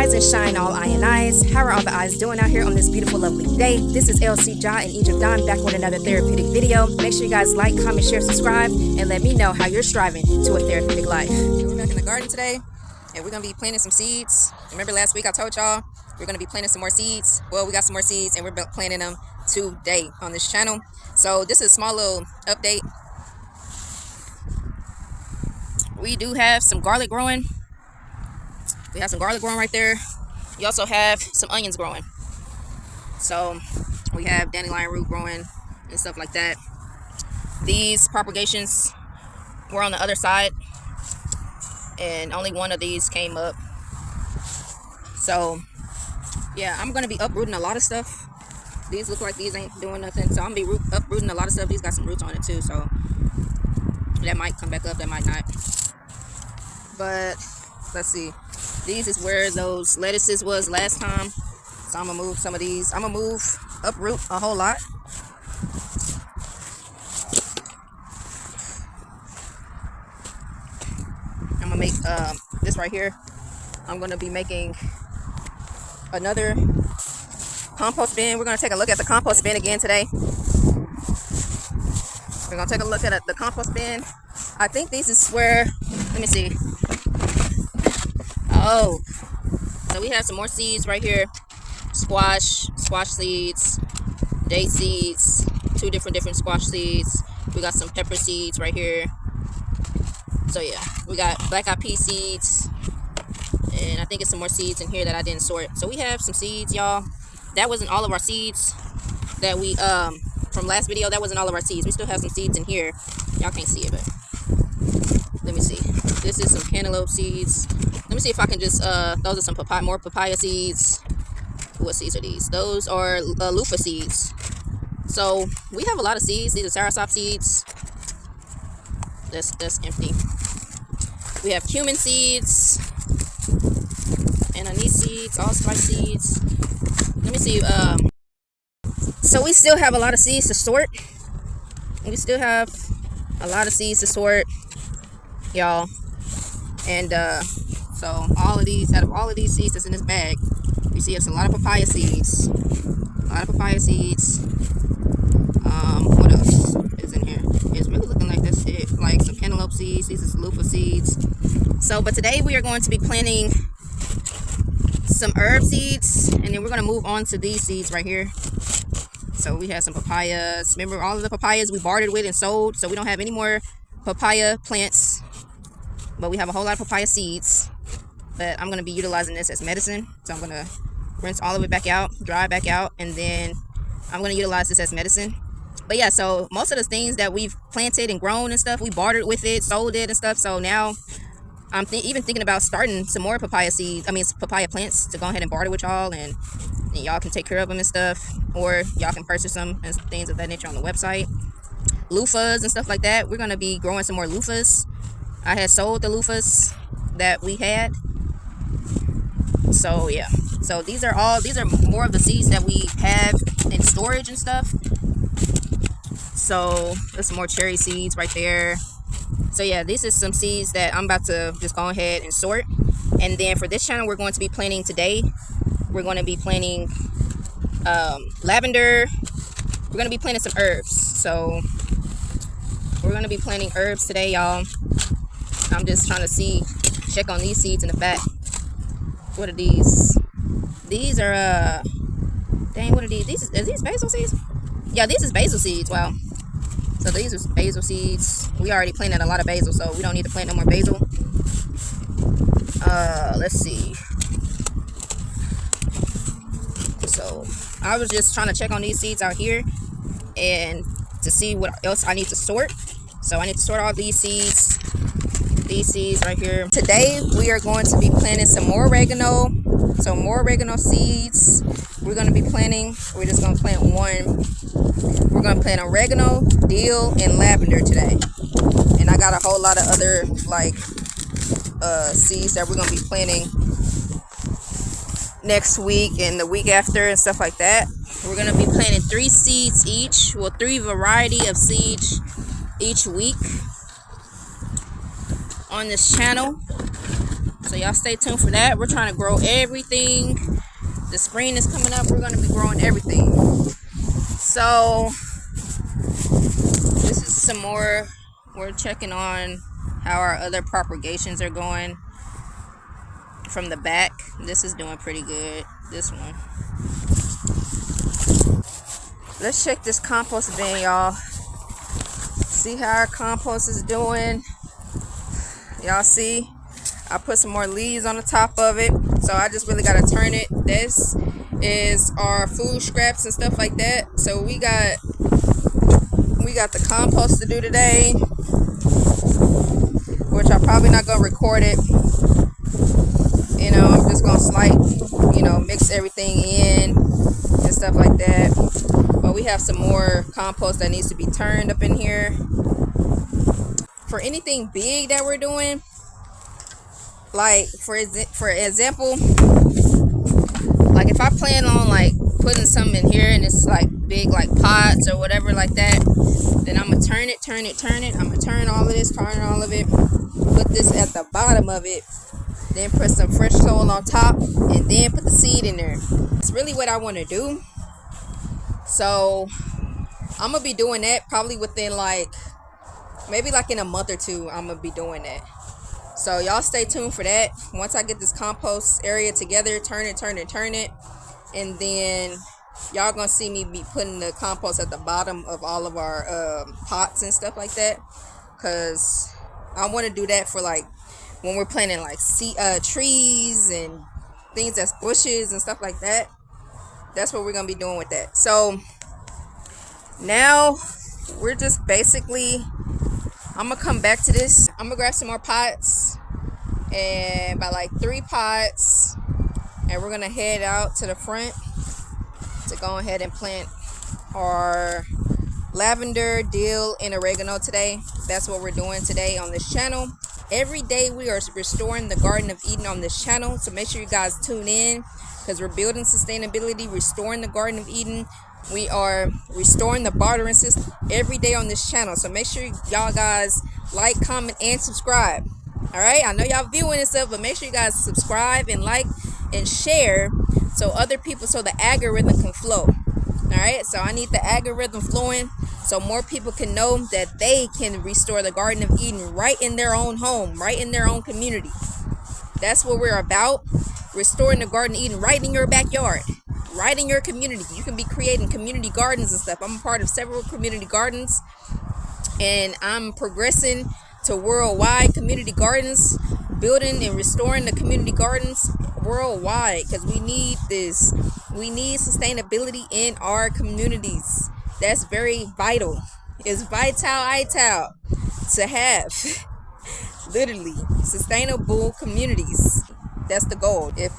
Rise and shine all I and I's. How are all the eyes doing out here on this beautiful, lovely day? This is ElSea Jahzen in Egypt Dawn back with another therapeutic video. Make sure you guys like, comment, share, subscribe, and let me know how you're striving to a therapeutic life. We're back in the garden today, and we're going to be planting some seeds. Remember last week I told y'all we're going to be planting some more seeds? Well, we got some more seeds, and we're planting them today on this channel. So this is a small little update. We do have some garlic growing. We have some garlic growing right there. You also have some onions growing. So we have dandelion root growing and stuff like that. These propagations were on the other side, and only one of these came up. So yeah, I'm gonna be uprooting a lot of stuff. These look like these ain't doing nothing, so I'm gonna be uprooting a lot of stuff. These got some roots on it too, so that might come back up, that might not. But let's see, these is where those lettuces was last time, so I'm gonna move some of these. I'm gonna uproot a whole lot. I'm gonna make this right here. I'm gonna be making another compost bin. We're gonna take a look at the compost bin again today. We're gonna take a look at the compost bin. I think this is where, let me see. Oh, so we have some more seeds right here. Squash seeds, date seeds, two different squash seeds. We got some pepper seeds right here. So yeah, we got black eyed pea seeds, and I think it's some more seeds in here that I didn't sort. So we have some seeds, y'all. That wasn't all of our seeds that we from last video. That wasn't all of our seeds. We still have some seeds in here. Y'all can't see it, but let me see. This is some cantaloupe seeds. Let me see if I can just those are some more papaya seeds. What seeds are these? Those are loofah seeds. So we have a lot of seeds. These are soursop seeds. That's empty. We have cumin seeds, anise seeds, allspice seeds. Let me see. So we still have a lot of seeds to sort. We still have a lot of seeds to sort, y'all. And so all of these, out of all of these seeds that's in this bag, you see it's a lot of papaya seeds. A lot of papaya seeds. What else is in here? It's really looking like this. Like some cantaloupe seeds. These is loofah seeds. So, but today we are going to be planting some herb seeds, and then we're going to move on to these seeds right here. So we have some papayas. Remember, all of the papayas we bartered with and sold, so we don't have any more papaya plants, but we have a whole lot of papaya seeds. But I'm going to be utilizing this as medicine, so I'm going to rinse all of it back out, dry it back out, and then I'm going to utilize this as medicine. But yeah, so most of the things that we've planted and grown and stuff, we bartered with it, sold it and stuff. So now I'm even thinking about starting some more papaya plants to go ahead and barter with y'all, and y'all can take care of them and stuff, or y'all can purchase them and things of that nature on the website. Loofahs and stuff like that. We're going to be growing some more loofahs. I had sold the loofahs that we had. So yeah, so these are more of the seeds that we have in storage and stuff. So there's some more cherry seeds right there. So yeah, this is some seeds that I'm about to just go ahead and sort. And then for this channel, we're going to be planting today. We're going to be planting lavender. We're going to be planting some herbs. So we're going to be planting herbs today, y'all. I'm just trying to check on these seeds in the back. What are these? These are dang, what are these? Are these basil seeds? Yeah, these is basil seeds. Wow. So these are basil seeds. We already planted a lot of basil, so we don't need to plant no more basil. Let's see. So I was just trying to check on these seeds out here and to see what else I need to sort. So I need to sort all these seeds. These seeds right here. Today we are going to be planting some more oregano. So more oregano seeds. We're going to be planting. We're just going to plant one. We're going to plant oregano, dill, and lavender today. And I got a whole lot of other seeds that we're going to be planting next week and the week after and stuff like that. We're going to be planting 3 seeds each. Well, 3 variety of seeds each week on this channel. So y'all stay tuned for that. We're trying to grow everything. The spring is coming up. We're going to be growing everything. So this is some more. We're checking on how our other propagations are going from the back. This is doing pretty good. This one. Let's check this compost bin, y'all. See how our compost is doing. Y'all see? I put some more leaves on the top of it. So I just really got to turn it. This is our food scraps and stuff like that. So we got the compost to do today, which I'm probably not going to record it. You know, I'm just going to mix everything in and stuff like that. But we have some more compost that needs to be turned up in here. For anything big that we're doing, like for example, like if I plan on like putting something in here and it's like big, like pots or whatever like that, then I'm gonna turn it. I'm gonna turn all of it, put this at the bottom of it, then put some fresh soil on top, and then put the seed in there. It's really what I want to do. So I'm gonna be doing that probably within maybe in a month or two. I'm gonna be doing that. So y'all stay tuned for that. Once I get this compost area together, turn it, and then y'all gonna see me be putting the compost at the bottom of all of our pots and stuff like that, because I want to do that for when we're planting trees and things that's bushes and stuff like that. That's what we're gonna be doing with that. So now we're just basically, I'm gonna come back to this. I'm gonna grab some more pots, and about 3 pots, and we're gonna head out to the front to go ahead and plant our lavender, dill, and oregano today. That's what we're doing today on this channel. Every day we are restoring the Garden of Eden on this channel, so make sure you guys tune in, because we're building sustainability, restoring the Garden of Eden. We are restoring the bartering system every day on this channel. So make sure y'all guys like, comment, and subscribe. All right, I know y'all viewing and stuff, but make sure you guys subscribe and like and share so other people, so the algorithm can flow. All right, so I need the algorithm flowing so more people can know that they can restore the Garden of Eden right in their own home, right in their own community. That's what we're about, restoring the Garden of Eden right in your backyard, right in your community. You can be creating community gardens and stuff. I'm a part of several community gardens, and I'm progressing to worldwide community gardens, building and restoring the community gardens worldwide, because we need this. We need sustainability in our communities. That's very vital. It's vital to have literally sustainable communities. That's the goal. If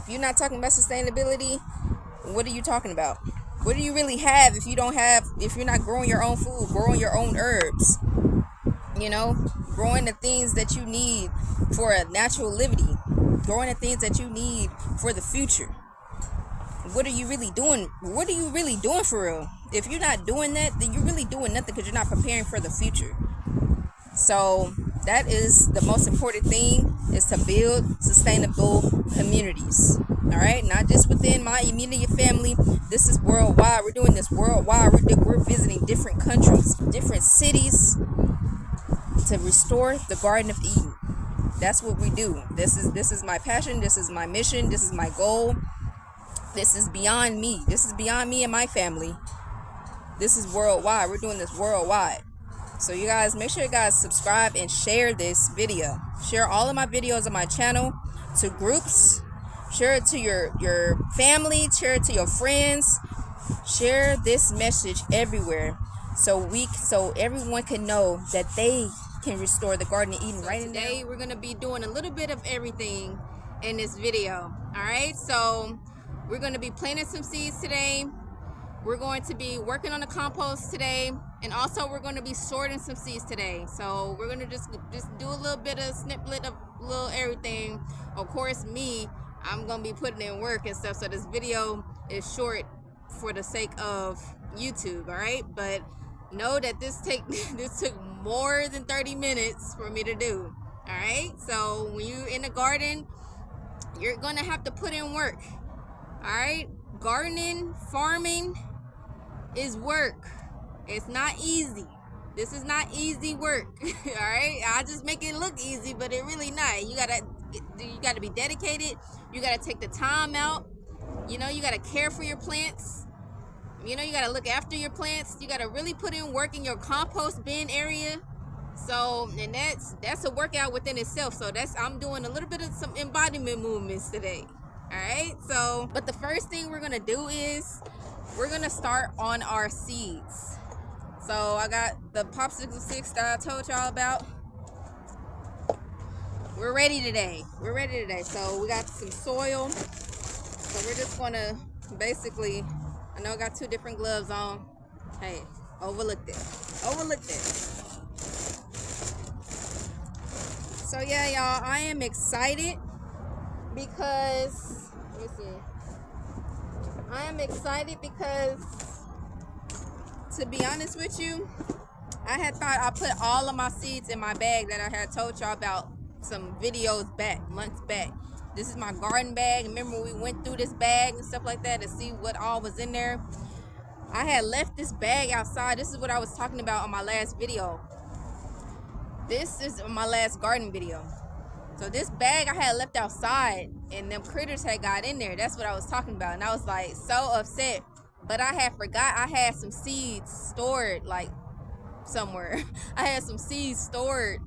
you're not talking about sustainability, what are you talking about? What do you really have if you're not growing your own food, growing your own herbs, growing the things that you need for a natural livity, growing the things that you need for the future? What are you really doing? What are you really doing for real? If you're not doing that, then you're really doing nothing, because you're not preparing for the future. So that is the most important thing, is to build sustainable communities. All right, not just within my immediate family. This is worldwide. We're doing this worldwide. We're visiting different countries, different cities, to restore the Garden of Eden. That's what we do. This is my passion. This is my mission. This is my goal. This is beyond me. This is beyond me and my family. This is worldwide. We're doing this worldwide. So you guys, make sure you guys subscribe and share this video. Share all of my videos on my channel to groups. Share it to your family. Share it to your friends. Share this message everywhere, so everyone can know that they can restore the Garden of Eden right in there. Today we're gonna be doing a little bit of everything in this video. All right, so we're gonna be planting some seeds today. We're going to be working on the compost today, and also we're going to be sorting some seeds today. So we're going to just do a little bit of snippet of little everything. Of course, I'm going to be putting in work and stuff, so this video is short for the sake of YouTube, all right? But know that this took more than 30 minutes for me to do. All right, so when you're in the garden, you're gonna have to put in work. All right, gardening, farming is work. It's not easy. This is not easy work. All right, I just make it look easy, but it really not. You gotta be dedicated. You gotta take the time out. You know, you gotta care for your plants. You know, you gotta look after your plants. You gotta really put in work in your compost bin area. So, and that's a workout within itself. So I'm doing a little bit of some embodiment movements today. All right, so, but the first thing we're gonna do is we're gonna start on our seeds. So I got the popsicle sticks that I told y'all about. We're ready today. So we got some soil. So we're just gonna basically, I know I got 2 different gloves on. Hey, overlooked it. So yeah, y'all, I am excited because, let me see. I am excited because, to be honest with you, I had thought I put all of my seeds in my bag that I had told y'all about some videos back, months back. This is my garden bag. Remember we went through this bag and stuff like that to see what all was in there? I had left this bag outside. This is what I was talking about on my last video. This is my last garden video. So this bag I had left outside and them critters had got in there. That's what I was talking about. And I was like so upset. But I had forgot I had some seeds stored like somewhere. I had some seeds stored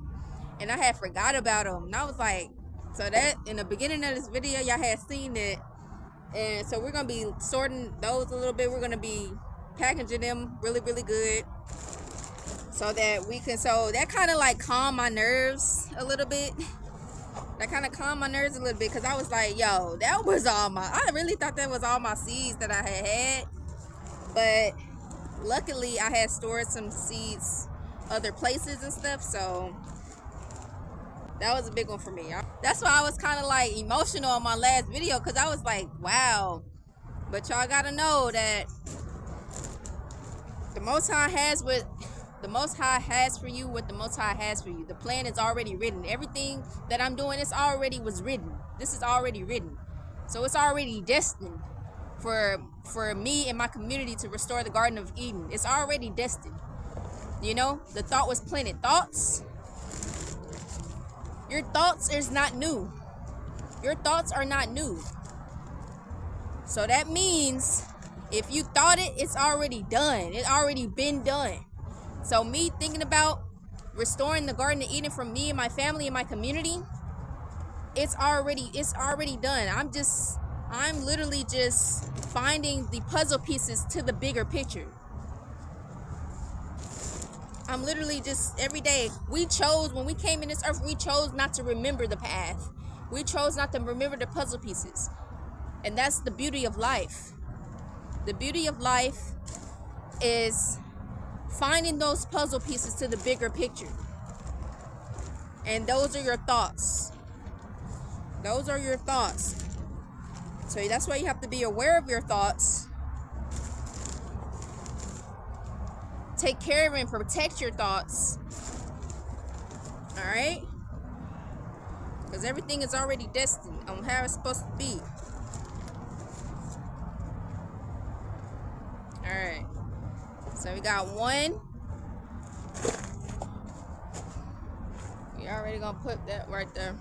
and I had forgot about them. And I was like, so that in the beginning of this video, y'all had seen it. And so we're going to be sorting those a little bit. We're going to be packaging them really, really good. So that we can, so that kind of like calm my nerves a little bit. Because I was like, yo, that was I really thought that was all my seeds that I had. But luckily I had stored some seeds other places and stuff. So that was a big one for me. That's why I was kind of like emotional on my last video, because I was like, wow. But y'all gotta know that the Most High has for you what the Most High has for you. The plan is already written. Everything that I'm doing, was written. This is already written. So it's already destined for me and my community to restore the Garden of Eden. It's already destined. You know, the thought was planted. Your thoughts is not new. Your thoughts are not new. So that means if you thought it, it's already done. It already been done. So me thinking about restoring the Garden of Eden for me and my family and my community, it's already done. I'm literally just finding the puzzle pieces to the bigger picture. I'm literally just, every day, when we came in this earth, we chose not to remember the path. We chose not to remember the puzzle pieces. And that's the beauty of life. The beauty of life is finding those puzzle pieces to the bigger picture. And those are your thoughts. So that's why you have to be aware of your thoughts. Take care of and protect your thoughts. All right? Because everything is already destined on how it's supposed to be. All right. So we got one. We already gonna put that right there.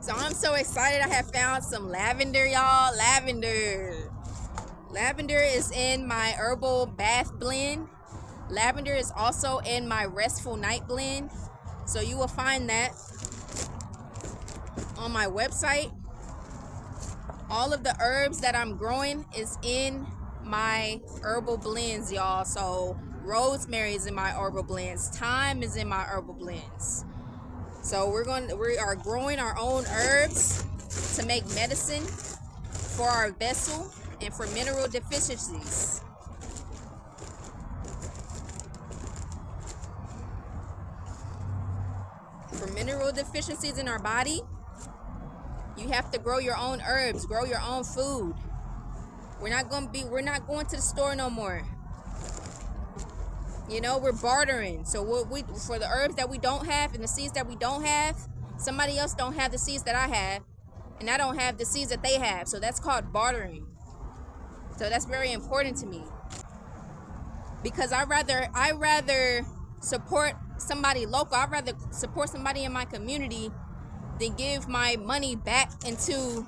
So I'm so excited. I have found some lavender, y'all. Lavender is in my herbal bath blend. Lavender is also in my restful night blend. So you will find that on my website. All of the herbs that I'm growing is in my herbal blends, y'all. So rosemary is in my herbal blends. Thyme is in my herbal blends. So we are growing our own herbs to make medicine for our vessel and for mineral deficiencies. For mineral deficiencies in our body, you have to grow your own herbs, grow your own food. We're not going to the store no more. You know, we're bartering. So what we, for the herbs that we don't have and the seeds that we don't have, somebody else don't have the seeds that I have, and I don't have the seeds that they have. So that's called bartering. So that's very important to me, because I rather support somebody local. I'd rather support somebody in my community than give my money back into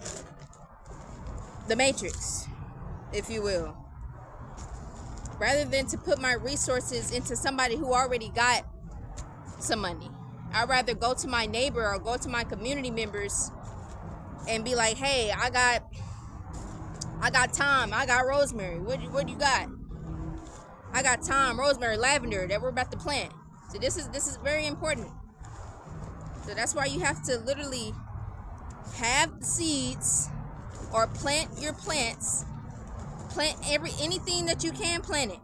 the matrix, if you will. Rather than to put my resources into somebody who already got some money, I'd rather go to my neighbor or go to my community members and be like, hey, I got thyme, I got rosemary. What you got? I got thyme, rosemary, lavender that we're about to plant. So this is very important. So that's why you have to literally have the seeds or plant your plants. Plant anything that you can, plant it.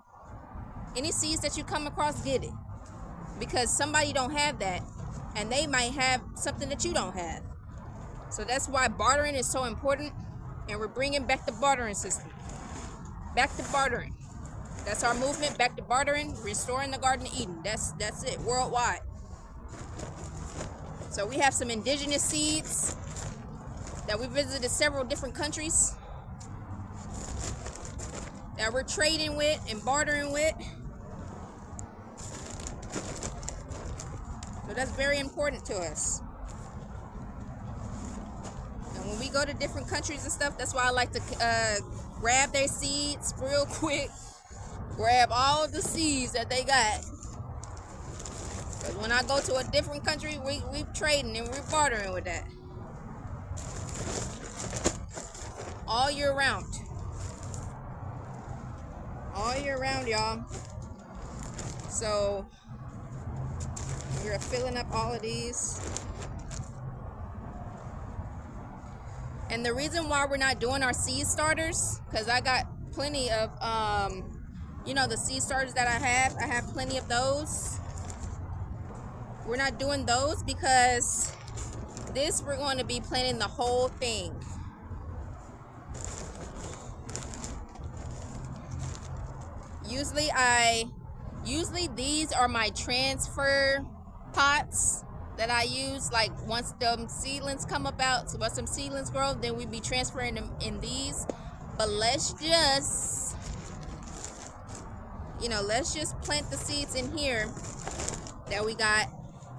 Any seeds that you come across, get it. Because somebody don't have that, and they might have something that you don't have. So that's why bartering is so important, and we're bringing back the bartering system. Back to bartering. That's our movement, back to bartering, restoring the Garden of Eden. That's it, worldwide. So we have some indigenous seeds that we visited several different countries that we're trading with and bartering with. So that's very important to us. And when we go to different countries and stuff, that's why I like to grab their seeds real quick. Grab all the seeds that they got. Because when I go to a different country, we trading and we're bartering with that. All year round. All year round, y'all. So we're filling up all of these. And the reason why we're not doing our seed starters, because I got plenty of the seed starters that I have plenty of those. We're not doing those because this, we're going to be planting the whole thing. Usually these are my transfer pots that I use. Like once them seedlings come about, so once some seedlings grow, then we be transferring them in these. But let's just plant the seeds in here that we got,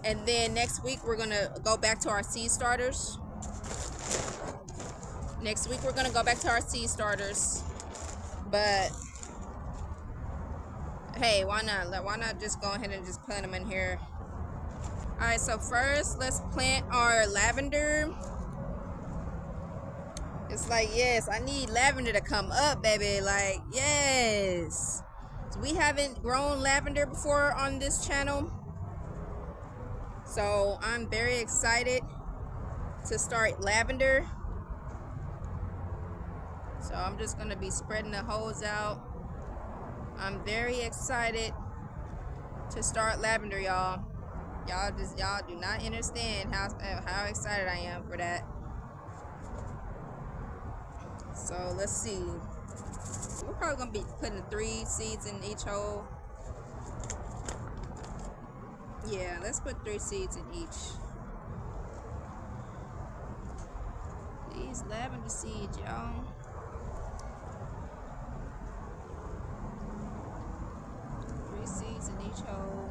and then next week we're gonna go back to our seed starters. But hey, why not just go ahead and just plant them in here. All right, so first let's plant our lavender. It's like, yes, I need lavender to come up, baby. Like, yes. So we haven't grown lavender before on this channel, so I'm very excited to start lavender. So I'm just gonna be spreading the hose out. I'm very excited to start lavender, y'all. Y'all do not understand how excited I am for that. So let's see. We're probably gonna be putting 3 seeds in each hole. Yeah, let's put 3 seeds in each. These lavender seeds, y'all. 3 seeds in each hole.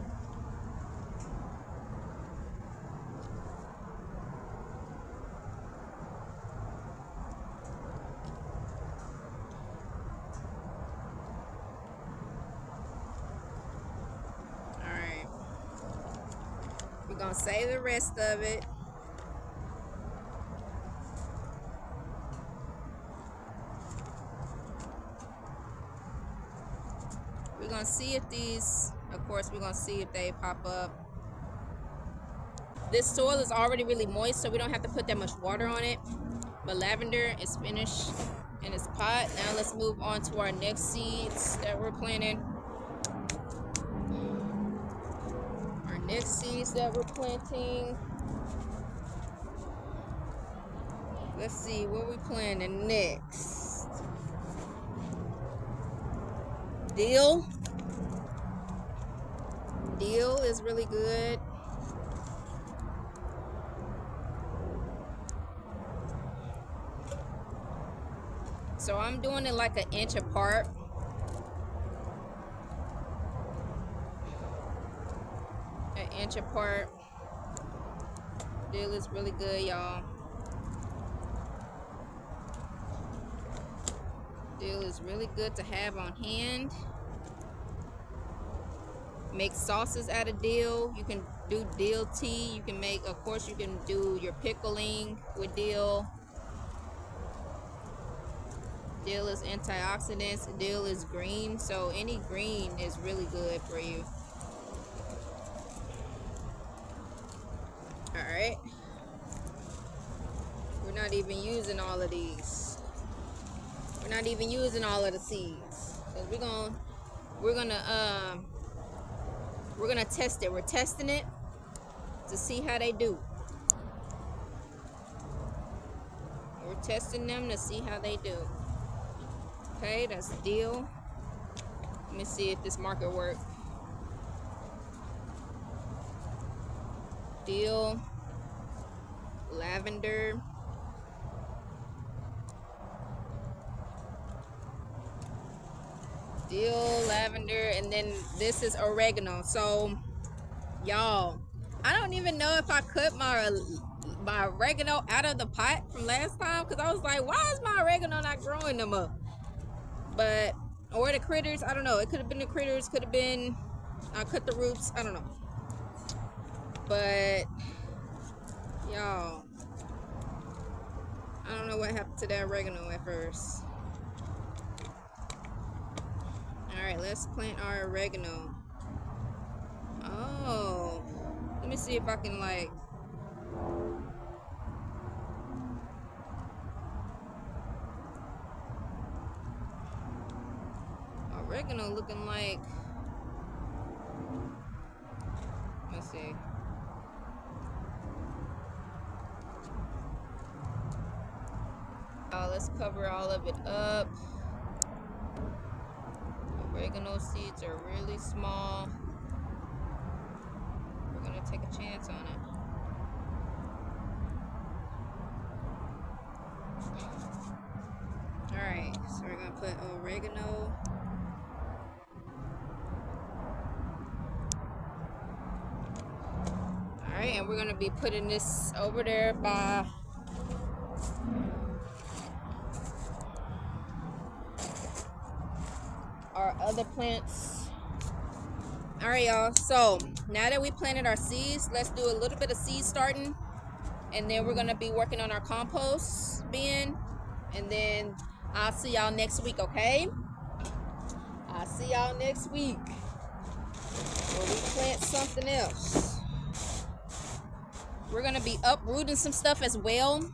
We're gonna save the rest of it. We're gonna see if these, of course, we're gonna see if they pop up. This soil is already really moist, so we don't have to put that much water on it. But lavender is finished in its pot. Now let's move on to our next seeds that we're planting. Next seeds that we're planting. Let's see what we're planting next. Dill. dill is really good. So I'm doing it like 1 inch apart. An inch apart. Dill is really good, y'all. Dill is really good to have on hand. Make sauces out of dill. You can do dill tea. You can make, of course, you can do your pickling with dill. Dill is antioxidants. Dill is green, so any green is really good for you. Alright. We're not even using all of these. We're not even using all of the seeds. Cause we're gonna test it. We're testing it to see how they do. We're testing them to see how they do. Okay, that's dill. Let me see if this marker works. Dill, lavender, dill, lavender, and then this is oregano. So y'all, I don't even know if I cut my oregano out of the pot from last time, because I was like, why is my oregano not growing them up? But, or the critters, I don't know. It could have been the critters, could have been I cut the roots, I don't know. But y'all, I don't know what happened to that oregano at first. Alright, let's plant our oregano. Oh, let me see if I can like oregano looking like, let's see. Let's cover all of it up. Oregano seeds are really small. We're gonna take a chance on it. Alright, so we're gonna put oregano. Alright, and we're gonna be putting this over there by our other plants. Alright, y'all, so now that we planted our seeds, let's do a little bit of seed starting, and then we're gonna be working on our compost bin, and then I'll see y'all next week, okay? I'll see y'all next week when we plant something else. We're gonna be uprooting some stuff as well.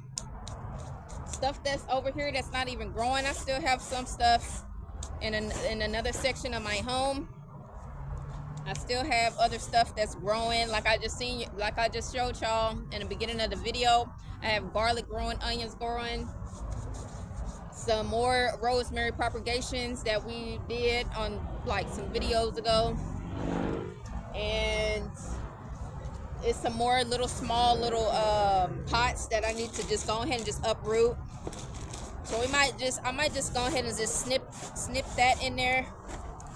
Stuff that's over here that's not even growing. I still have some stuff in another section of my home. I still have other stuff that's growing, like I just showed y'all in the beginning of the video. I have garlic growing, onions growing, some more rosemary propagations that we did on like some videos ago, and it's some more small little pots that I need to just go ahead and just uproot. So I might just go ahead and just snip that in there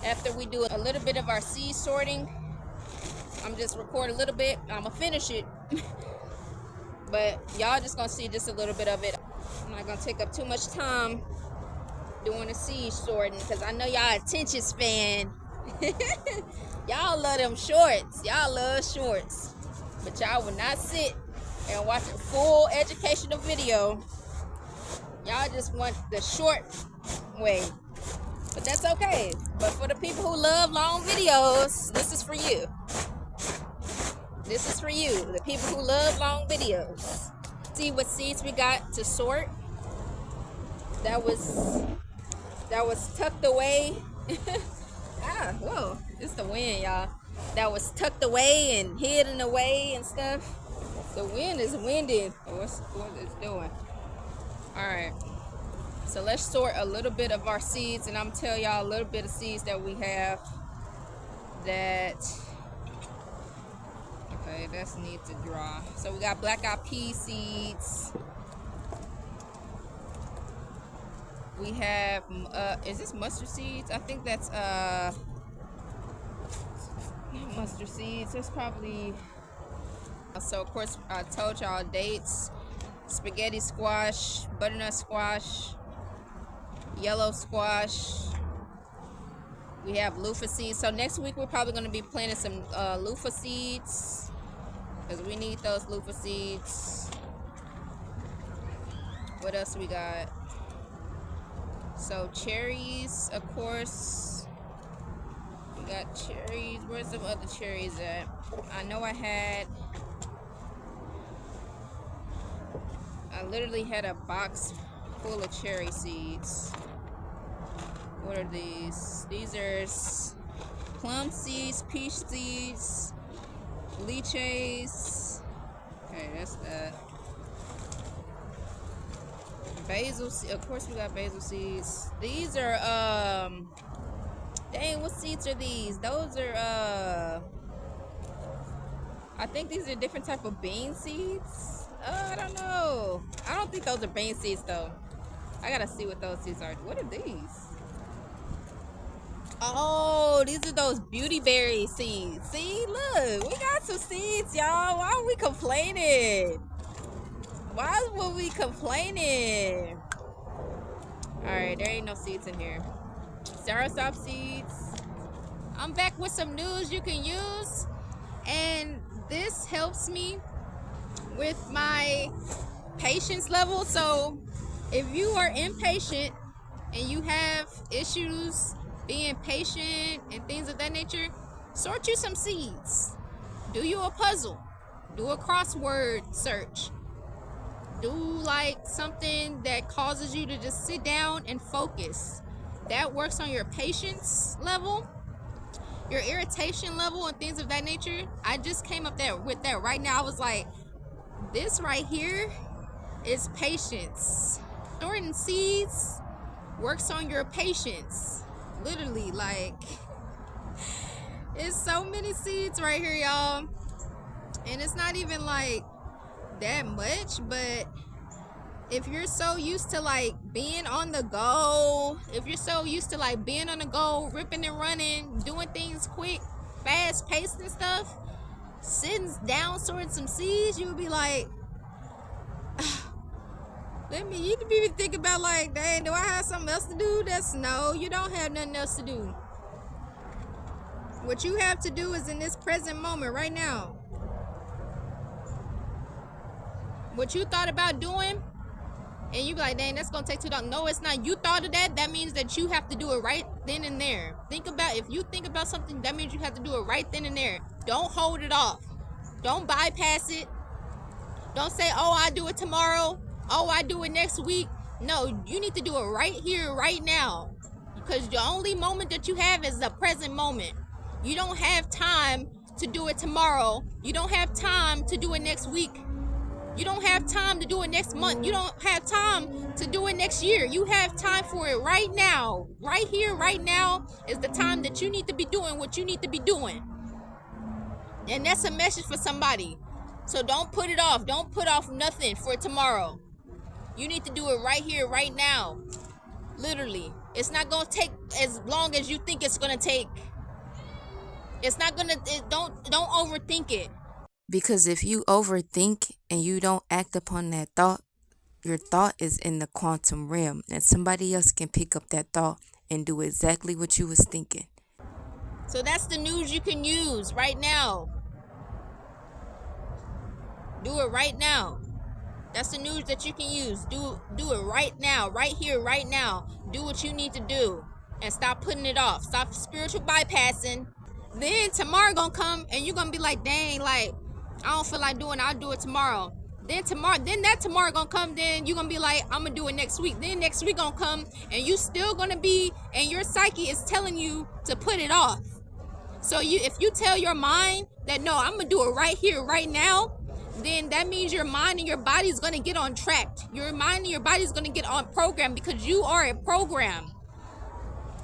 after we do a little bit of our seed sorting. I'm just record a little bit. I'm gonna finish it, but y'all just gonna see just a little bit of it. I'm not gonna take up too much time doing the seed sorting, because I know y'all attention span. Y'all love them shorts. Y'all love shorts, but y'all will not sit and watch a full educational video. Y'all just want the short way, but that's okay. But for the people who love long videos, this is for you. This is for you, the people who love long videos. See what seeds we got to sort. That was tucked away. Whoa, it's the wind, y'all. That was tucked away and hidden away and stuff. The wind is winding. What it's doing. Alright, so let's sort a little bit of our seeds, and I'm gonna tell y'all a little bit of seeds that we have that Okay, that's need to dry. So we got black eyed pea seeds. We have, is this mustard seeds? I think that's, not mustard seeds. There's probably, so of course I told y'all dates, spaghetti squash, butternut squash, yellow squash. We have loofah seeds. So next week we're probably going to be planting some loofah seeds, because we need those loofah seeds. What else we got? So cherries, of course. We got cherries. Where's some other cherries at? I know I literally had a box full of cherry seeds. What are these? These are plum seeds, peach seeds, lychees. Okay, that's that. Basil, of course we got basil seeds. These are dang, what seeds are these? Those are I think these are different type of bean seeds. I don't know. I don't think those are bean seeds though. I gotta see what those seeds are. What are these? Oh, these are those beauty berry seeds. See, look, we got some seeds, y'all. Why are we complaining? Why were we complaining? Alright, there ain't no seeds in here. Soursop seeds. I'm back with some news you can use. And this helps me with my patience level. So if you are impatient and you have issues being patient and things of that nature, sort you some seeds. Do you a puzzle. Do a crossword search. Do like something that causes you to just sit down and focus. That works on your patience level, your irritation level, and things of that nature. I just came up with that right now. I was like, this right here is patience. Storing seeds works on your patience. Literally, like, it's so many seeds right here, y'all. And it's not even like that much, but if you're so used to like being on the go, if you're so used to like being on the go, ripping and running, doing things quick, fast paced and stuff, sitting down sorting some seeds, you would be like, you could even think about like, dang, do I have something else to do? No, you don't have nothing else to do. What you have to do is in this present moment right now. What you thought about doing, and you be like, dang, that's gonna take too long. No, it's not. You thought of that. That means that you have to do it right then and there. If you think about something, that means you have to do it right then and there. Don't hold it off. Don't bypass it. Don't say, oh, I do it tomorrow. Oh, I do it next week. No, you need to do it right here, right now. Because the only moment that you have is the present moment. You don't have time to do it tomorrow. You don't have time to do it next week. You don't have time to do it next month. You don't have time to do it next year. You have time for it right now. Right here, right now is the time that you need to be doing what you need to be doing. And that's a message for somebody. So don't put it off. Don't put off nothing for tomorrow. You need to do it right here, right now. Literally. It's not going to take as long as you think it's going to take. It's not going to, don't overthink it. Because if you overthink and you don't act upon that thought, your thought is in the quantum realm, and somebody else can pick up that thought and do exactly what you was thinking. So that's the news you can use right now. Do it right now. That's the news that you can use. Do it right now, right here, right now. Do what you need to do and stop putting it off. Stop spiritual bypassing. Then tomorrow gonna come and you're gonna be like, dang, like, I don't feel like doing it. I'll do it tomorrow. Then that tomorrow gonna come. Then you're gonna be like, I'm gonna do it next week. Then next week gonna come and you still gonna be, and your psyche is telling you to put it off. So if you tell your mind that no, I'm gonna do it right here, right now, then that means your mind and your body is gonna get on track. Your mind and your body is gonna get on program, because you are a program.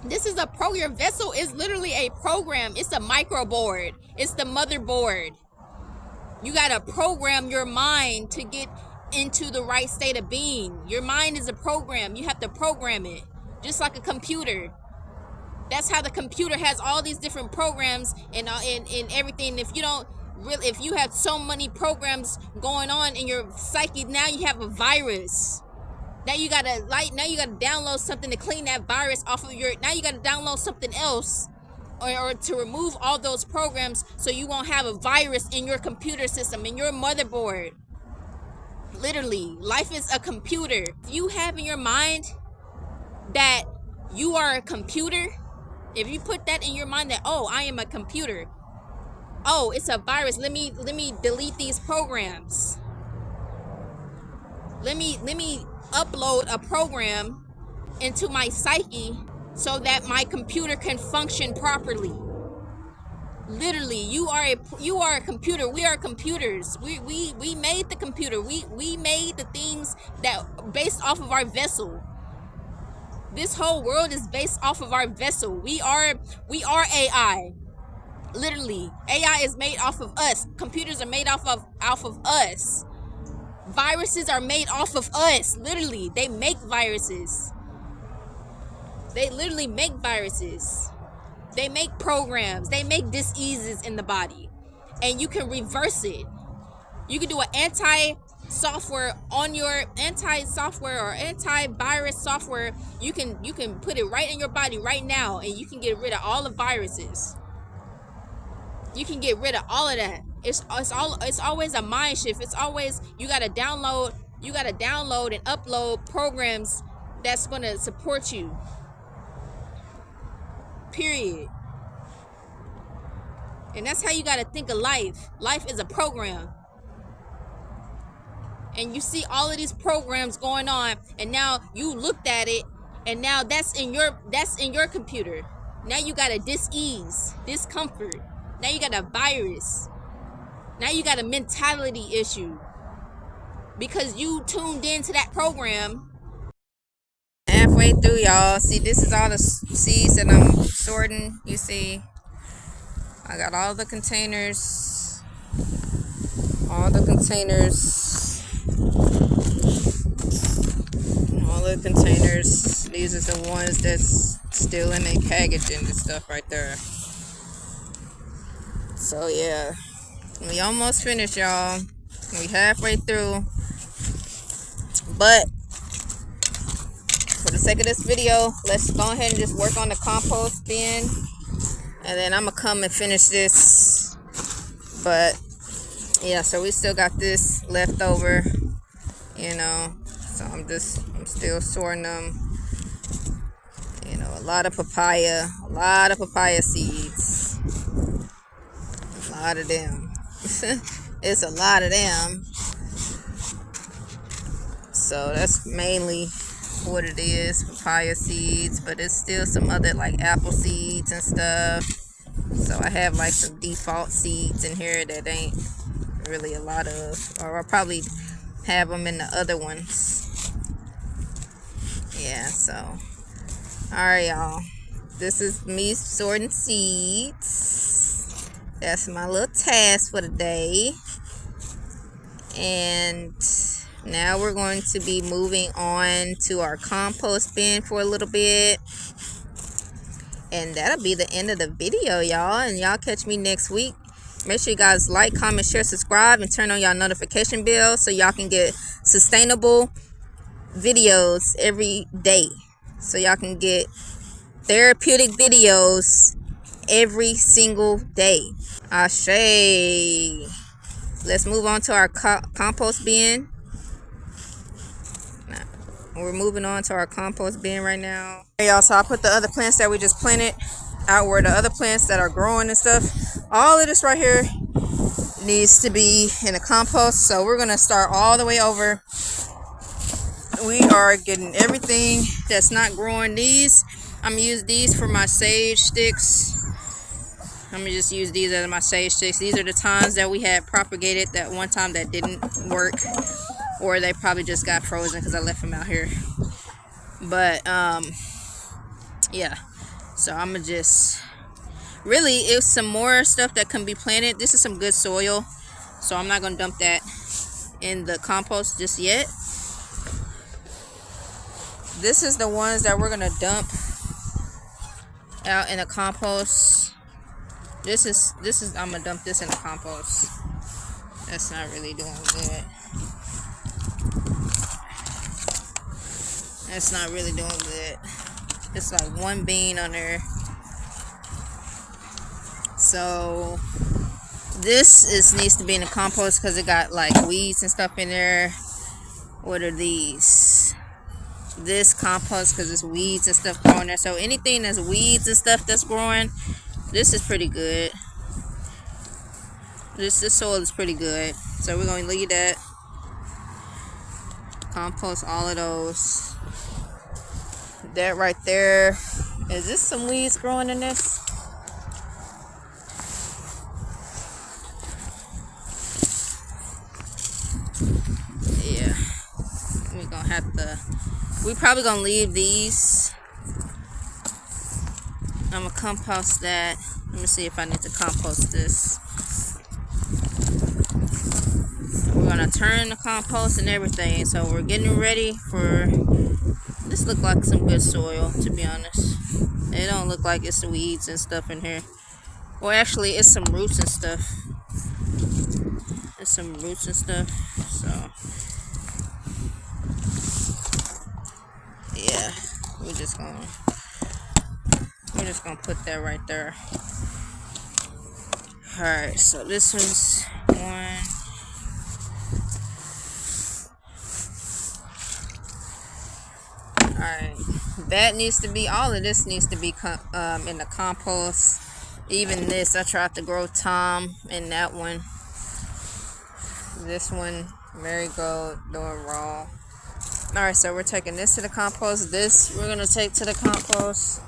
This is a program. Your vessel is literally a program. It's a microboard. It's the motherboard. You got to program your mind to get into the right state of being. Your mind is a program. You have to program it, just like a computer. That's how the computer has all these different programs and everything. If you don't really, if you have so many programs going on in your psyche, now you have a virus. Now you gotta download something to clean that virus off of your. Now you gotta download something else, or to remove all those programs so you won't have a virus in your computer system, in your motherboard. Literally, life is a computer. If you have in your mind that you are a computer, if you put that in your mind that, oh, I am a computer, oh, it's a virus, let me delete these programs. Let me upload a program into my psyche so that my computer can function properly. Literally, you are a computer. We are computers. We made the computer. We made the things that based off of our vessel. This whole world is based off of our vessel. We are AI. Literally, AI is made off of us. Computers are made off of us. Viruses are made off of us. Literally, they make viruses. They literally make viruses. They make programs. They make diseases in the body, and you can reverse it. You can do an anti-software on your anti-software or anti-virus software. You can put it right in your body right now, and you can get rid of all the viruses. You can get rid of all of that. It's always a mind shift. It's always you gotta download and upload programs that's gonna support you. Period. And that's how you gotta think of life. Life is a program. And you see all of these programs going on, and now you looked at it, and now that's in your computer. Now you got a dis-ease, discomfort. Now you got a virus. Now you got a mentality issue because you tuned into that program. Halfway through, y'all. See, this is all the seeds that I'm sorting. You see, I got all the containers. All the containers. These are the ones that's still in their packaging and stuff right there. So yeah, we almost finished, y'all. We halfway through. But for the sake of this video, let's go ahead and just work on the compost bin, and then I'm gonna come and finish this. But yeah, so we still got this left over, you know. So I'm still sorting them. You know, a lot of papaya seeds. A lot of them. It's a lot of them. So that's mainly what it is, papaya seeds, but it's still some other like apple seeds and stuff. So I have like some default seeds in here that ain't really a lot of, or I'll probably have them in the other ones. Yeah, so alright, y'all, this is me sorting seeds. That's my little task for the day. And now we're going to be moving on to our compost bin for a little bit. And that'll be the end of the video, y'all. And y'all catch me next week. Make sure you guys like, comment, share, subscribe, and turn on y'all notification bell so y'all can get sustainable videos every day. So y'all can get therapeutic videos every single day. Ashe. Let's move on to our compost bin. We're moving on to our compost bin right now. Hey y'all, so I put the other plants that we just planted out where the other plants that are growing and stuff. All of this right here needs to be in a compost. So we're gonna start all the way over. We are getting everything that's not growing. These, I'm gonna use these for my sage sticks. I'm gonna just use these as my sage sticks. These are the times that we had propagated that one time that didn't work, or they probably just got frozen because I left them out here. But yeah, so I'm gonna just really, it's some more stuff that can be planted. This is some good soil, So I'm not going to dump that in the compost just yet. This is the ones that we're going to dump out in the compost. This is I'm going to dump this in the compost. That's not really doing good. That's not really doing good. It's like one bean on there. So this needs to be in the compost because it got like weeds and stuff in there. What are these? This compost because it's weeds and stuff growing there. So anything that's weeds and stuff that's growing, this is pretty good. This soil is pretty good. So we're going to leave that. Compost all of those. That right there. Is this some weeds growing in this? Yeah. We're going to have to... We're probably going to leave these. I'm going to compost that. Let me see if I need to compost this. We're going to turn the compost and everything. So we're getting ready for... This look like some good soil, to be honest. It don't look like it's weeds and stuff in here. Well, actually, it's some roots and stuff. It's some roots and stuff. So, yeah, we're just gonna put that right there. All right. So this one's one. Alright, that needs to be, all of this needs to be in the compost. Even this, I tried to grow thyme in that one. This one, marigold, doing wrong. Alright, so we're taking this to the compost. This we're going to take to the compost.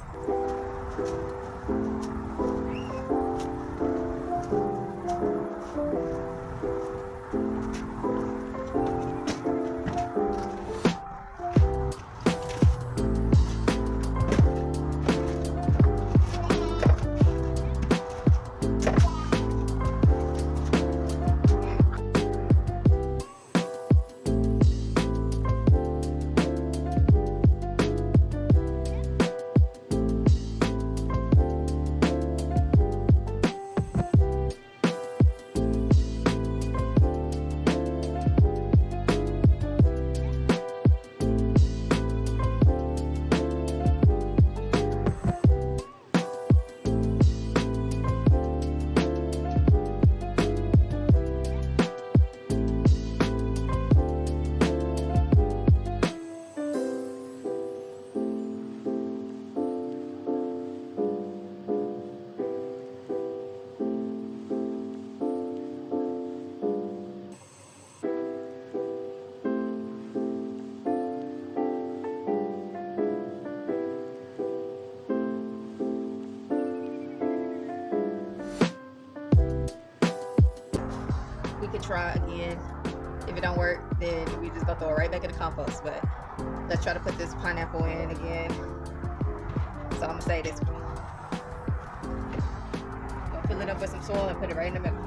We could try again. If it don't work, then we just gonna throw it right back in the compost. But let's try to put this pineapple in again. So I'm gonna say this one. Gonna fill it up with some soil and put it right in the middle.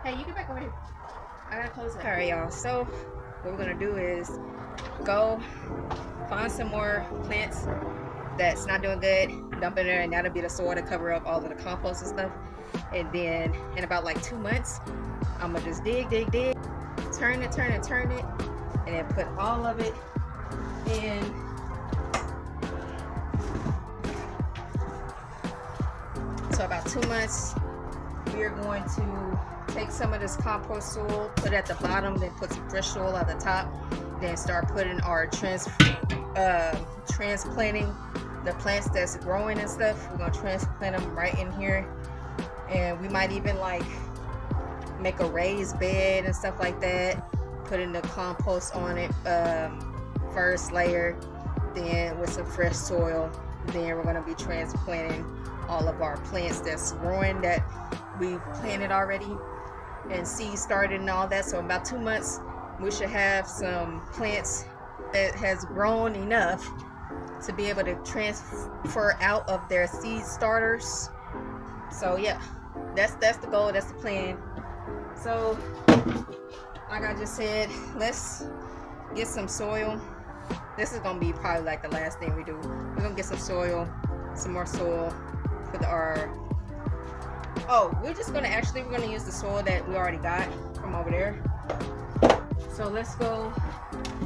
Hey, you get back over here. I gotta close it. All right, y'all. So what we're gonna do is go find some more plants that's not doing good, dump it in there, and that'll be the soil to cover up all of the compost and stuff. And then in about like 2 months, I'm gonna just dig, turn it, and then put all of it in. So about 2 months, we are going to take some of this compost soil, put it at the bottom, then put some fresh soil at the top, then start putting our transplanting the plants that's growing and stuff. We're gonna transplant them right in here, and we might even like make a raised bed and stuff like that, putting the compost on it, first layer, then with some fresh soil. Then we're gonna be transplanting all of our plants that's growing that we've planted already and seeds started and all that. So in about 2 months, we should have some plants that has grown enough to be able to transfer out of their seed starters. So yeah, that's the goal, that's the plan. So like I just said, let's get some soil. This is gonna be probably like the last thing we do. We're gonna get some soil, some more soil, put our we're gonna use the soil that we already got from over there. So let's go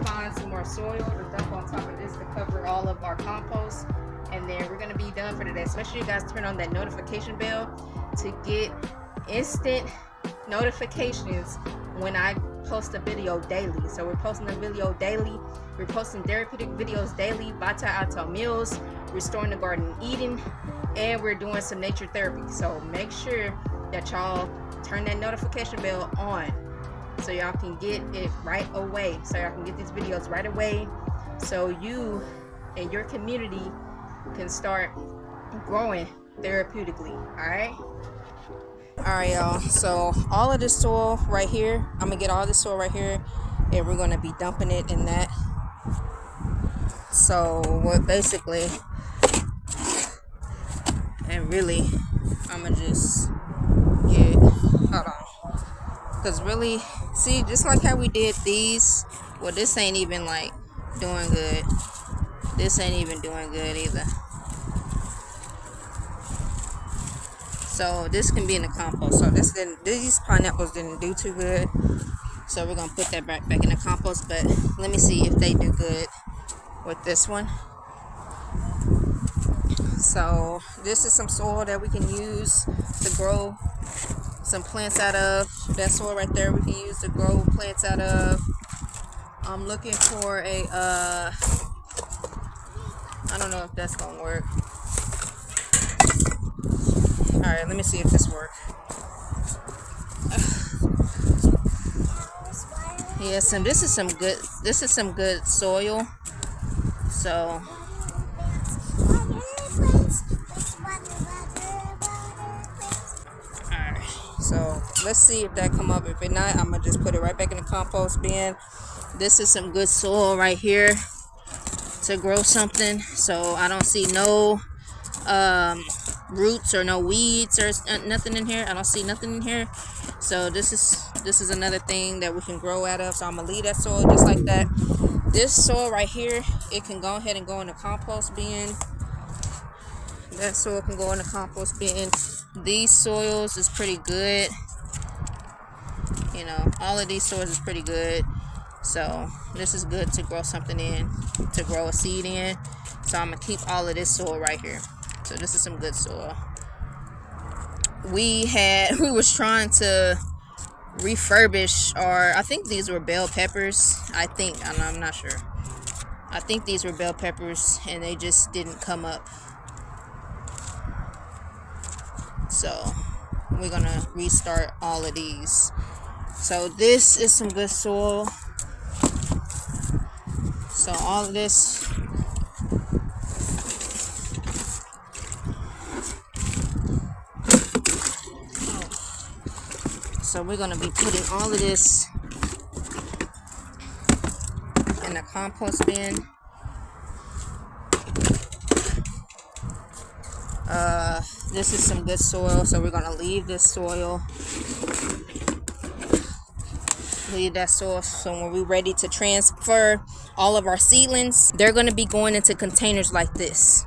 find some more soil to dump on top of this to cover all of our compost, and then we're gonna be done for today. So make sure you guys turn on that notification bell to get instant notifications when I post a video daily. So we're posting a video daily. We're posting therapeutic videos daily, Bata meals, restoring the garden Eden, and we're doing some nature therapy. So make sure that y'all turn that notification bell on so y'all can get it right away. So y'all can get these videos right away, so you and your community can start growing therapeutically. All right, y'all. So all of this soil right here, I'm gonna get all this soil right here, and we're gonna be dumping it in that. So what basically, and really, I'm gonna just get, hold on, because really, see, just like how we did these, well, this ain't even like doing good. This ain't even doing good either. So this can be in the compost. So these pineapples didn't do too good, so we're gonna put that back in the compost. But let me see if they do good with this one. So this is some soil that we can use to grow some plants out of. That soil right there we can use to grow plants out of. I'm looking for a I don't know if that's gonna work. All right, let me see if this works. Yes, and this is some good soil. So alright, so let's see if that come up. If it not, I'm gonna just put it right back in the compost bin. This is some good soil right here to grow something. So I don't see no roots or no weeds or nothing in here. I don't see nothing in here. So this is another thing that we can grow out of. So I'm gonna leave that soil just like that. This soil right here, it can go ahead and go in the compost bin. That soil can go in the compost bin. These soils is pretty good. You know, all of these soils is pretty good. So this is good to grow something in, to grow a seed in. So I'm gonna keep all of this soil right here. So this is some good soil. We was trying to refurbish I think these were bell peppers. I'm not sure. I think these were bell peppers and they just didn't come up. So we're gonna restart all of these. So this is some good soil. So all of this, so we're going to be putting all of this in the compost bin. This is some good soil, so we're going to leave this soil leave that soil. So when we're ready to transfer all of our seedlings, they're going to be going into containers like this.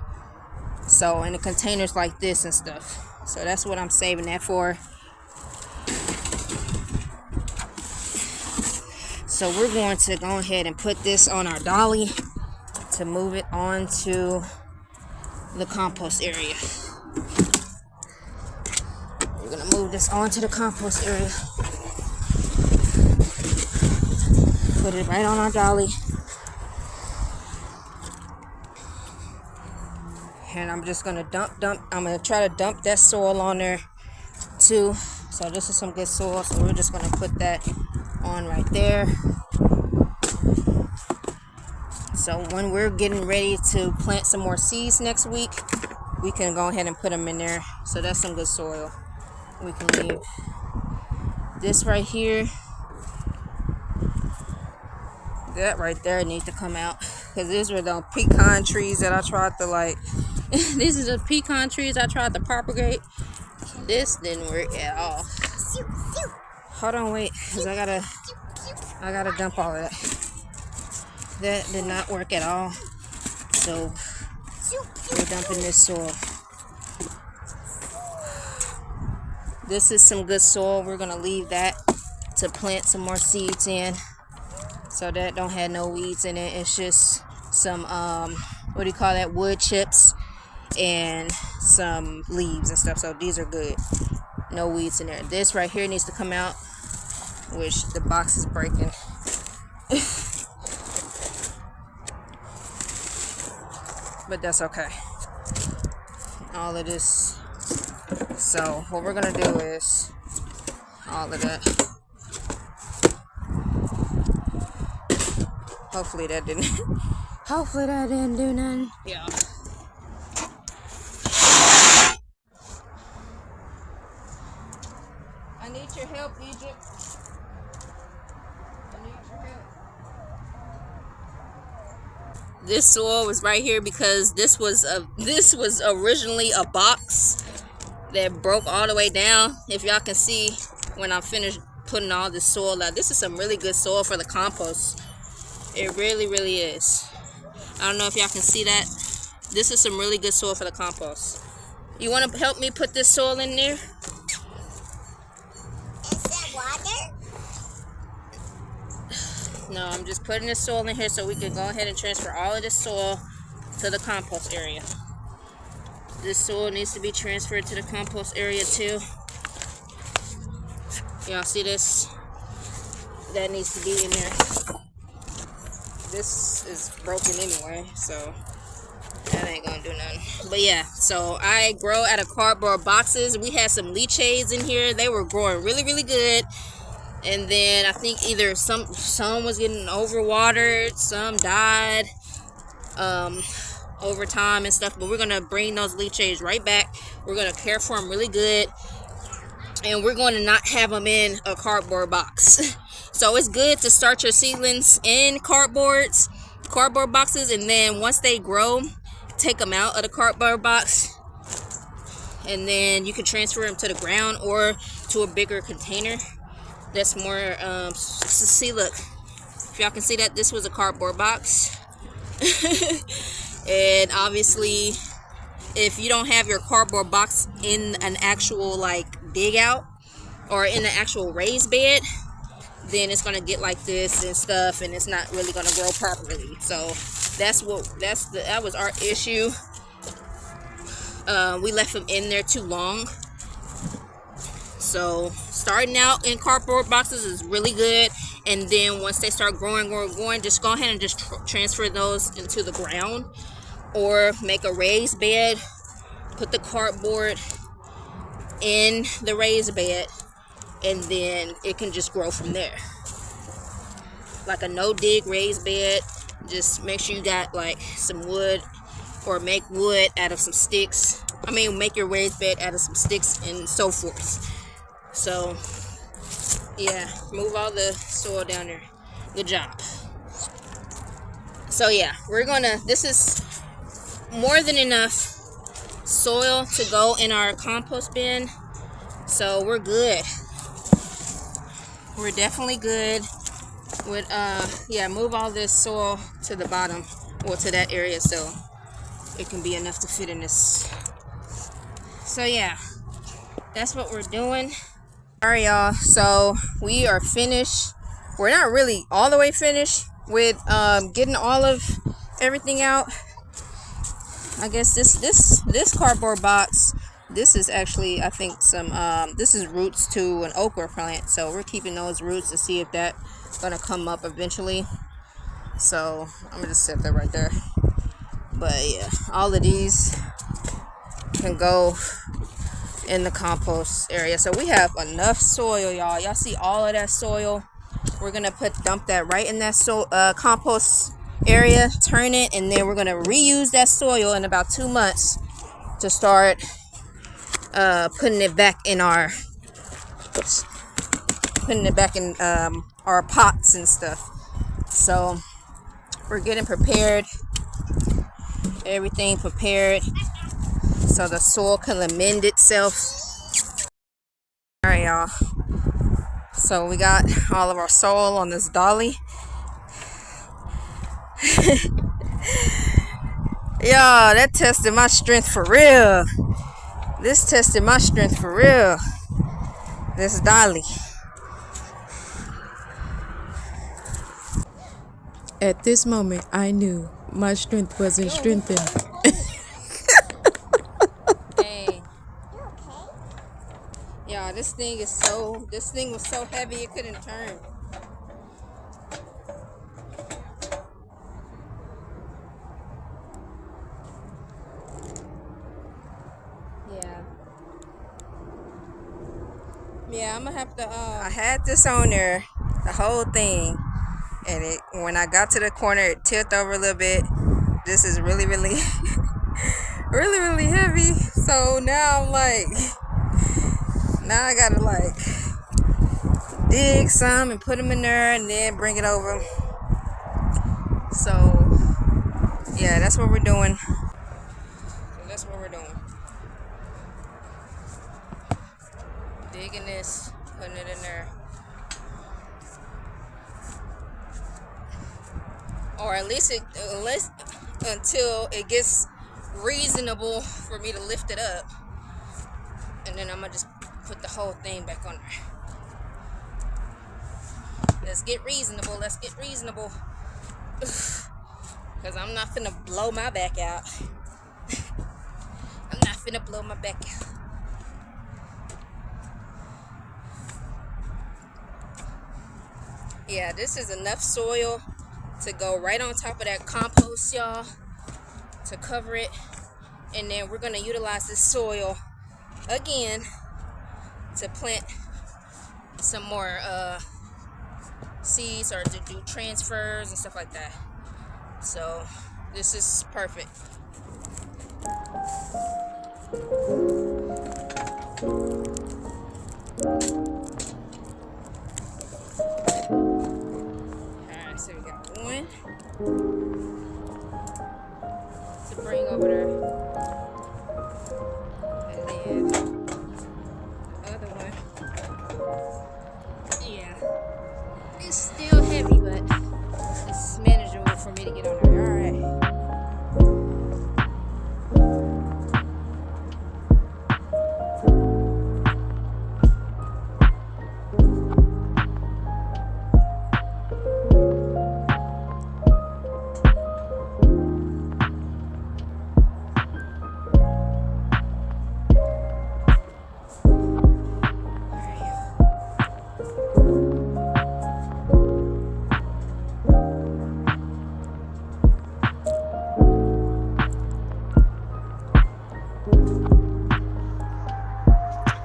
So in the containers like this and stuff. So that's what I'm saving that for. So we're going to go ahead and put this on our dolly to move it onto the compost area. We're going to move this onto the compost area. Put it right on our dolly. And I'm just going to dump. I'm going to try to dump that soil on there too. So this is some good soil. So we're just going to put that on right there. So when we're getting ready to plant some more seeds next week, we can go ahead and put them in there. So that's some good soil. We can leave this right here. That right there needs to come out, because these were the pecan trees that I tried to these are the pecan trees I tried to propagate. This didn't work at all. Hold on, wait, because I gotta dump all of that. That did not work at all. So we're dumping this soil. This is some good soil. We're gonna leave that to plant some more seeds in. So that don't have no weeds in it. It's just some what do you call that, wood chips and some leaves and stuff. So these are good. No weeds in there. This right here needs to come out, which the box is breaking. But that's okay. All of this. So what we're gonna do is all of that. Hopefully that didn't do nothing. Yeah. I need your help, Egypt. I need your help. This soil was right here because this was originally a box that broke all the way down. If y'all can see when I'm finished putting all this soil out, this is some really good soil for the compost. It really, really is. I don't know if y'all can see that. This is some really good soil for the compost. You want to help me put this soil in there? Is that water? No, I'm just putting this soil in here so we can go ahead and transfer all of this soil to the compost area. This soil needs to be transferred to the compost area too. Y'all see this? That needs to be in there. This is broken anyway, so that ain't gonna do nothing. But yeah, so I grow out of cardboard boxes. We had some leaches in here. They were growing really, really good. And then I think either some was getting overwatered, some died over time and stuff. But we're gonna bring those leaches right back. We're gonna care for them really good, and we're going to not have them in a cardboard box. So it's good to start your seedlings in cardboard boxes, and then once they grow, take them out of the cardboard box, and then you can transfer them to the ground or to a bigger container that's more see, look, if y'all can see that, this was a cardboard box. And obviously if you don't have your cardboard box in an actual dig out or in an actual raised bed, then it's gonna get like this and stuff, and it's not really gonna grow properly. So that was our issue. We left them in there too long. So starting out in cardboard boxes is really good, and then once they start growing, just go ahead and just transfer those into the ground, or make a raised bed, put the cardboard in the raised bed, and then it can just grow from there. Like a no-dig raised bed. Just make sure you got some wood, or make wood out of some sticks. Make your raised bed out of some sticks and so forth. So yeah, move all the soil down there. Good job. So yeah, this is more than enough soil to go in our compost bin. So we're good. we're definitely good with yeah, move all this soil to the bottom, or to that area, so it can be enough to fit in this. So yeah, that's what we're doing. All right, y'all, so we are finished. We're not really all the way finished with getting all of everything out. I guess this cardboard box, this is actually, I think, some this is roots to an okra plant, so we're keeping those roots to see if that's gonna come up eventually. So I'm gonna just set that right there. But yeah, all of these can go in the compost area. So we have enough soil, y'all. Y'all see all of that soil? We're gonna dump that right in that compost area, turn it, and then we're gonna reuse that soil in about 2 months to start putting it back in our pots and stuff. So we're getting prepared, everything prepared so the soil can amend itself. All right, y'all, so we got all of our soil on this dolly. Y'all, that tested my strength for real. This tested my strength for real. This dolly. At this moment, I knew my strength wasn't strengthened. Hey. You okay? Y'all, this thing was so heavy it couldn't turn. Yeah, I'm gonna have to I had this on there, the whole thing, and when I got to the corner, it tipped over a little bit. This is really really really heavy. So now I'm like, now I gotta like dig some and put them in there and then bring it over. So yeah, that's what we're doing. Digging this, putting it in there, or at least until it gets reasonable for me to lift it up, and then I'm gonna just put the whole thing back on there. Let's get reasonable, because I'm not finna blow my back out. Yeah, this is enough soil to go right on top of that compost, y'all, to cover it. And then we're gonna utilize this soil again to plant some more seeds, or to do transfers and stuff like that. So this is perfect. Alright, so we got one to bring over there, and then the other one. Yeah, it's still heavy, but it's manageable for me to get on there. Alright.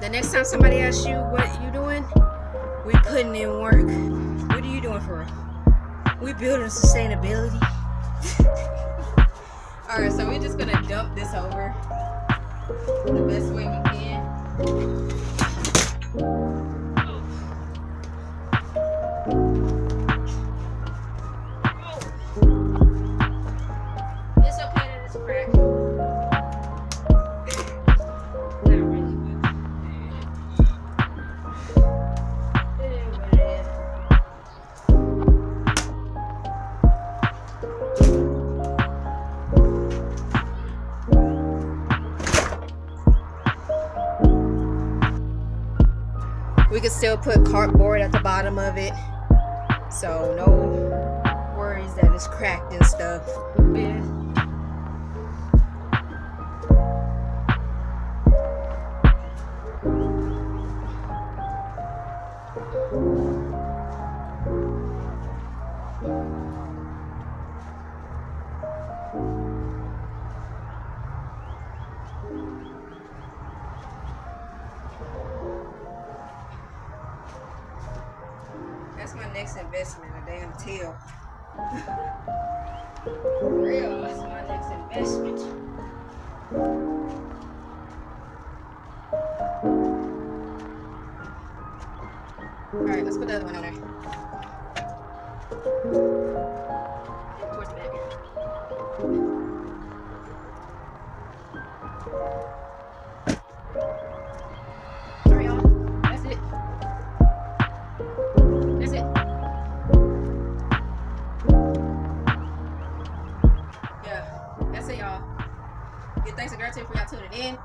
The next time somebody asks you what you doing, we putting in work. What are you doing for real? We building sustainability. Alright, so we're just gonna dump this over the best way we can. It's okay that it's cracked. Not really, but it is what it is. We can still put cardboard at the bottom of it, so no worries that it's cracked and stuff. Yeah. That's my next investment, a damn tail. For real, that's my next investment. Alright, let's put the other one on there. Yeah, towards the back. Alright, y'all. That's it. That's it. Yeah, that's it, y'all. Good thanks to Girl Tip for y'all tuning in.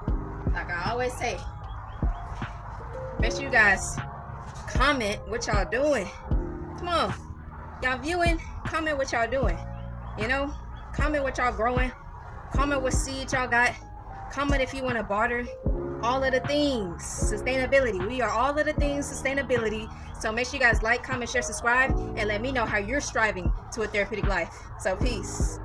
Like I always say, make sure you guys comment what y'all doing. Come on, y'all viewing, comment what y'all doing. You know, comment what y'all growing, comment what seeds y'all got, comment if you want to barter. All of the things, sustainability. We are all of the things sustainability. So make sure you guys like, comment, share, subscribe, and let me know how you're striving to a therapeutic life. So peace.